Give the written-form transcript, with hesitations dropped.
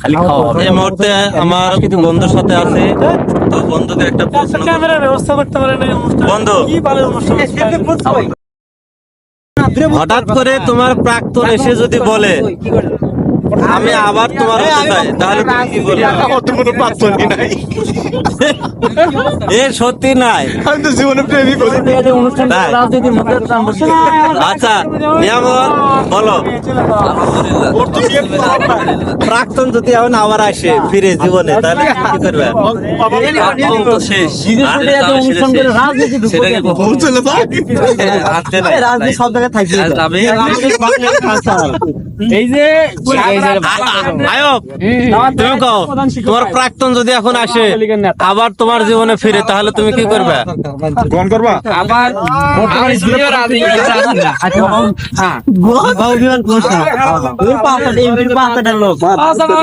খালি খাওয়া হবে। এই মুহূর্তে আমার বন্ধুর সাথে আছে, তো বন্ধুকে একটা প্রশ্ন করব। ক্যামেরার ব্যবস্থা করতে পারেন এই অনুষ্ঠানে। বন্ধু, কি বালের অনুষ্ঠান হঠাৎ করে তোমার প্রাক্তন এসে যদি বলে আমি আবার তোমার হতে চাই, তাহলে তুমি কি বলবে? আমার তো কোনো প্রাক্তনই নাই, এ সত্যি নাই। আমি তো জীবনে প্রেমই করি। তাই? আচ্ছা নিয়ামত বলো, প্রাক্তন যদি এখন আবার আসে ফিরে জীবনে, তাহলে তুমি কি করবে? প্রাক্তন তো শেষ, সেটাকে কখন চলে যায়? রাজনীতি সব জায়গায় থাকবে। এই যে আয়ব, তুমি কও, তোমার প্রাক্তন যদি এখন আসে আবার তোমার জীবনে ফিরে, তাহলে তুমি কি করবে? গ্রহণ করবা? আবার